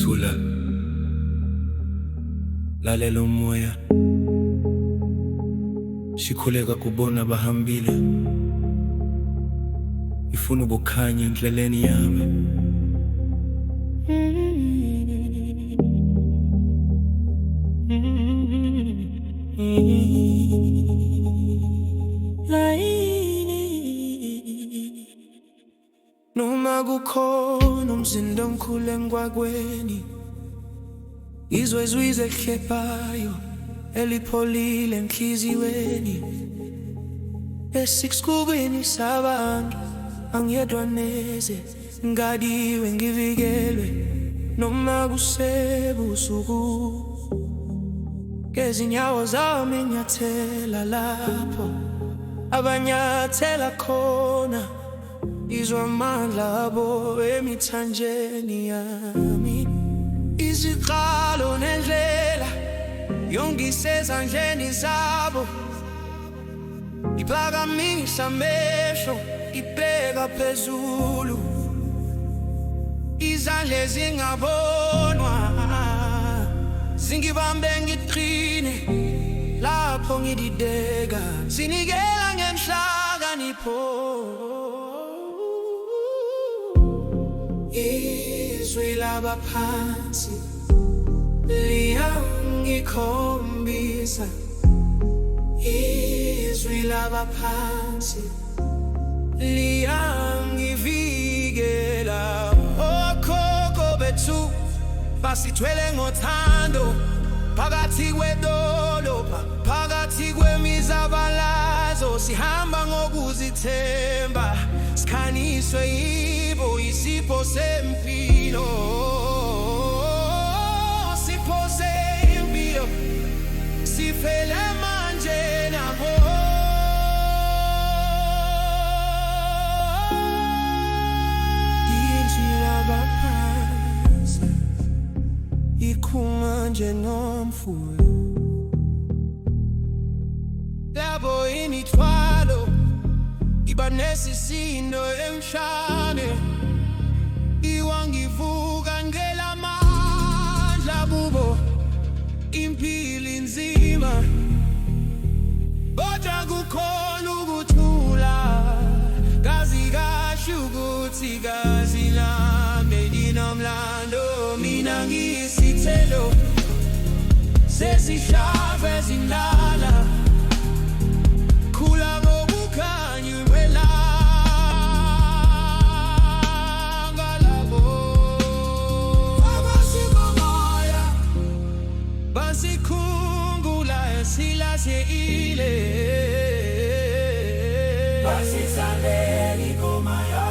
Thula, lalela umoya, shikhuleka kubona bahambile. Ifuna ukukhanya endleleni yami. Noma kukhona umsindo omkhulu engwakweni, izwe izwize ehlepayo elipholile enhliziyweni. Esikhubeni sabantu angiyedwa neze, ngadiwe ngivikelwe noma kusebusuku. Ngezinyawo zami nyathela lapho abanyathela khona, izwa amandla abo emithanjeni yami. Iziqalo nendlela yongisezandleni zabo, ngiphakamisa amehlo ngibheka phezulu. Izandla ezingabonwa zingibambe ngiqine lapho ngidideka, zinikela ngenhlakanipho. Izwi labaphansi liyangikhombisa, izwi labaphansi liyangivikela. Okhokho bethu basithwele ngothando, phakathi kwedolobha, phakathi kwemizabalazo. Sihamba ngokuzithemba, sikhanyiswe yibo isipho sempilo. Sipho sempilo, sifele manje nabo. Izwi labaphansi ikhuma nje nomfuyo, labo imithwalo iba nesisindo emhlane. Iwangivuka ngelamandla kubo, impilo inzima kodwa kukhona ukuthula. Kazi kahle ukuthi kazi lami linomlando. Mina ngiyisithelo sesihlava ezindala, khula ngokukhanya kwelanga labo. Abasibongoya basikhungula esilahlekile, basisaleli komaya.